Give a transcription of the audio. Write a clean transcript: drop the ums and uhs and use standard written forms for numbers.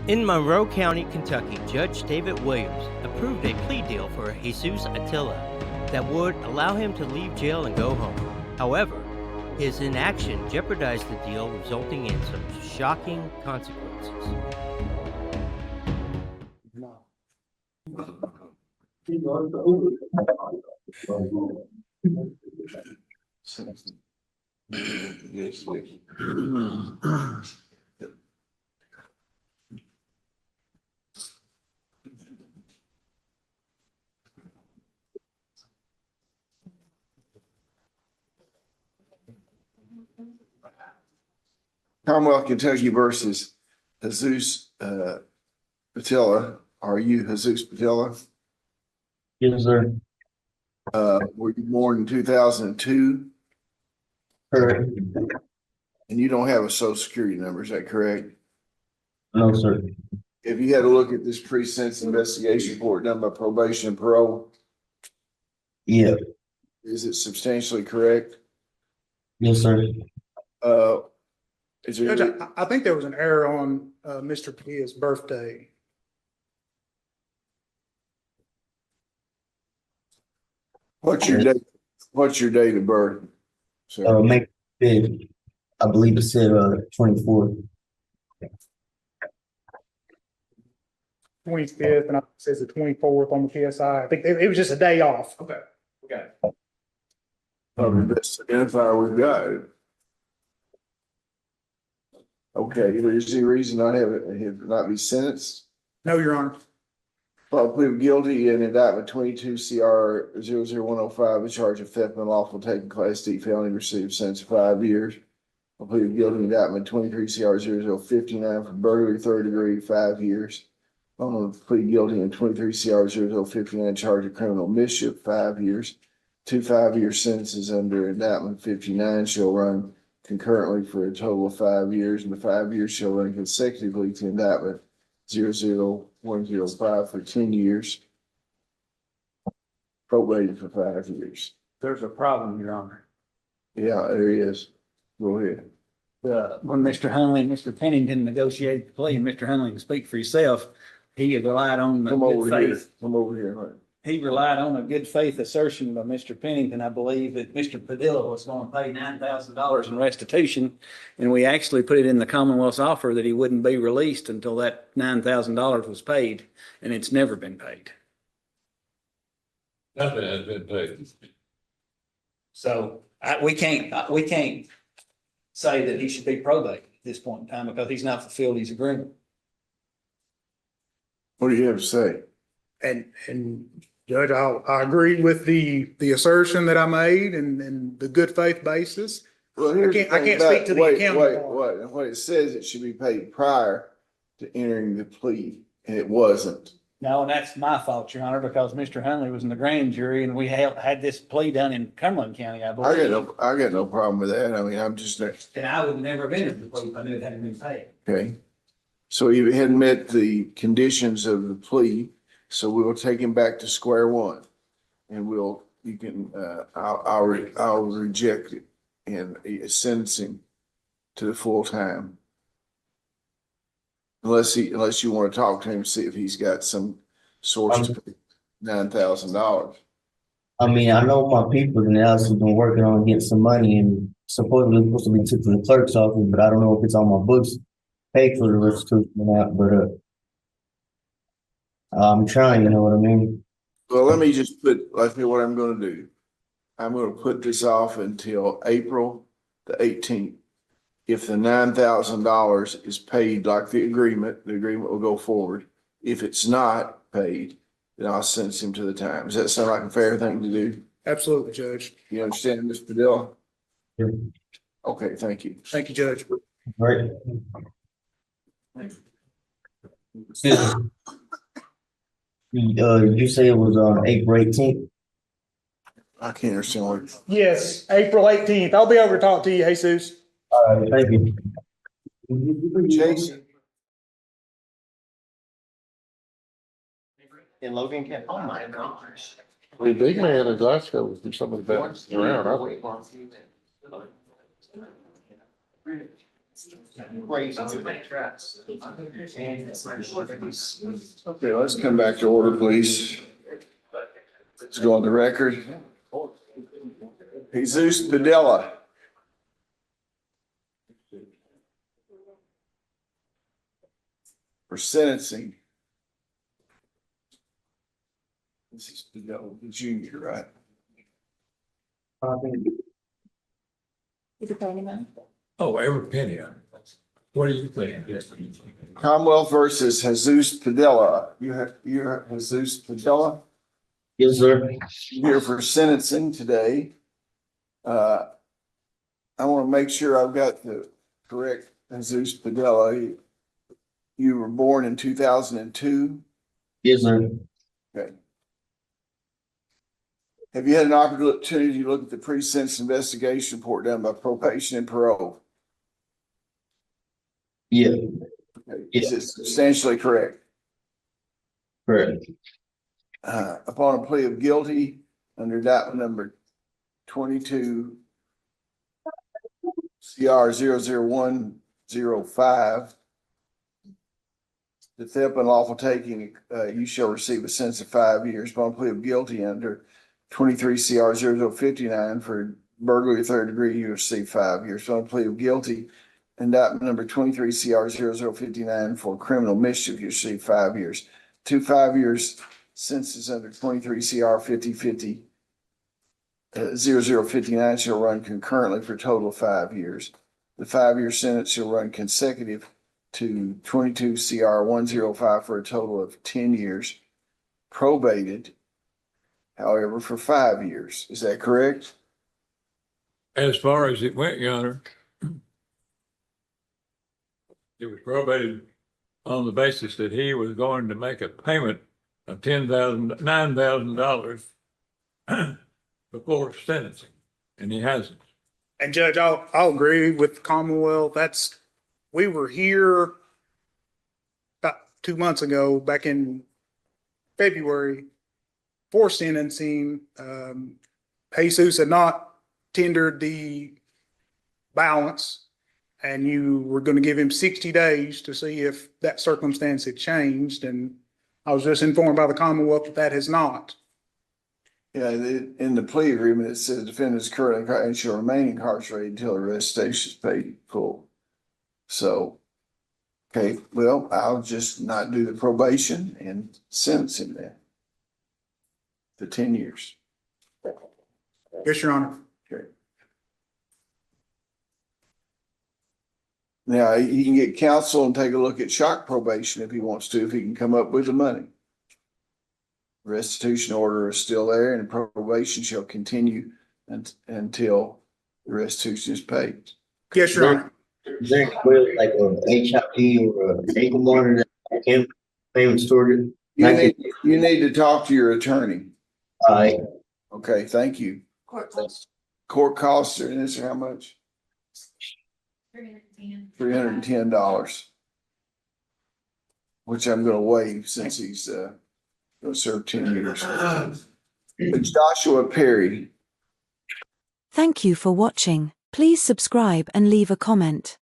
In Monroe County, Kentucky, Judge David Williams approved a plea deal for Jesus Atille that would allow him to leave jail and go home. However, his inaction jeopardized the deal, resulting in some shocking consequences. Commonwealth Kentucky versus Jesus Atille. Are you Jesus Atille? Yes, sir. Were you born in 2002? Correct. And you don't have a social security number, is that correct? No, sir. If you had a look at this pre-sentence investigation report done by probation and parole, Yeah. is it substantially correct? Yes, sir. Is there? Judge, I think there was an error on Mr. Atille's birthday. What's your date? What's your date of birth? So, May 5th. I believe it said 24th. 25th, and it says the 24th on the PSI. I think it was just a day off. Okay. the best identifier we've got. Okay, is there a reason I have not be sentenced? No, Your Honor. Well, plead guilty in indictment 22 CR 00105, a charge of theft and unlawful taking Class D felony, received sentence of 5 years. I plead guilty in indictment 23 CR 0059 for burglary 3rd degree, 5 years. I'm going to plead guilty in 23 CR 0059, charge of criminal mischief, 5 years. 2 5-year sentences under indictment 59 shall run concurrently for a total of 5 years, and the 5 years shall run consecutively to indictment 00105 for 10 years. Probated for 5 years. There's a problem, Your Honor. Yeah, there he is. Go ahead. When Mr. Hunley and Mr. Pennington negotiated the plea, and Mr. Hunley can speak for himself, he had relied on the Come good over here. faith. Come over here. He relied on a good faith assertion by Mr. Pennington, I believe, that Mr. Padilla was going to pay $9,000 in restitution. And we actually put it in the Commonwealth's offer that he wouldn't be released until that $9,000 was paid, and it's never been paid. Nothing has been paid. So we can't say that he should be probated at this point in time because he's not fulfilled his agreement. What do you have to say? And Judge, I agree with the assertion that I made and the good faith basis. Well, here's I can't the thing speak to the about- accounting part. What it says, it should be paid prior to entering the plea, and it wasn't. No, and that's my fault, Your Honor, because Mr. Hunley was in the grand jury and we had this plea done in Cumberland County, I believe. I got no problem with that. I mean, I'm just, And I would have never been in the plea if I knew it hadn't been paid. okay. So he hadn't met the conditions of the plea, so we will take him back to square one. And I'll reject it and sentence him to the full time. Unless you want to talk to him, see if he's got some source to pay $9,000. I mean, I know my people in the house have been working on getting some money and supposedly supposed to be took to the clerk's office, but I don't know if it's on my books, paid for the restitution or not, but I'm trying, you know what I mean? Well, let me just let's see what I'm gonna do. I'm gonna put this off until April the 18th. If the $9,000 is paid like the agreement will go forward. If it's not paid, then I'll sentence him to the time. Does that sound like a fair thing to do? Absolutely, Judge. You understand, Mr. Padilla? Yeah. Okay, thank you. Thank you, Judge. Right. You say it was on April 18th? I can't understand what. Yes, April 18th. I'll be over to talk to you, Jesus. All right, thank you. Jason. In Logan County. Oh my gosh. The big man in Glasgow was do some of the best around, I think. Okay, let's come back to order, please. Let's go on the record. Jesus Padilla. For sentencing. This is Padilla, the junior, right? Is it paying him? Oh, every penny of it. What do you think? Yes. Commonwealth versus Jesus Padilla. You're Jesus Padilla. Yes, sir. Here for sentencing today. I want to make sure I've got the correct Jesus Padilla. You were born in 2002. Yes, sir. Okay. Have you had an opportunity to look at the pre-sentence investigation report done by probation and parole? Yeah, Okay. Is it substantially correct? correct. Upon a plea of guilty under indictment number 22 CR 00105, the theft and unlawful taking, you shall receive a sentence of 5 years. Upon a plea of guilty under 23 CR 0059 for burglary of third degree, you receive 5 years. Upon a plea of guilty, indictment number 23 CR 0059 for criminal mischief, you receive 5 years. 2 5 years sentences under 23 CR 5050 0059 shall run concurrently for a total of 5 years. The 5-year sentence shall run consecutive to 22 CR 105 for a total of 10 years. Probated, however, for 5 years. Is that correct? As far as it went, Your Honor, it was probated on the basis that he was going to make a payment of $9,000 before sentencing, and he hasn't. And Judge, I'll agree with the Commonwealth. We were here about 2 months ago, back in February, for sentencing. Jesus had not tendered the balance, and you were going to give him 60 days to see if that circumstance had changed. And I was just informed by the Commonwealth that that has not. Yeah, in the plea agreement, it says defendant is currently and shall remain incarcerated until the restitution is paid in full. So, okay, well, I'll just not do the probation and sentence him then to 10 years. Yes, Your Honor. Okay. Now, he can get counsel and take a look at shock probation if he wants to, if he can come up with the money. Restitution order is still there and probation shall continue until the restitution is paid. Yes, Your Honor. Is there like a HIP or a ankle monitor that can payment stored? You need to talk to your attorney. All right. Okay, thank you. Court costs Court costs are, and this is how much? $310. Which I'm gonna waive since he's gonna serve 10 years. Joshua Perry. Thank you for watching. Please subscribe and leave a comment.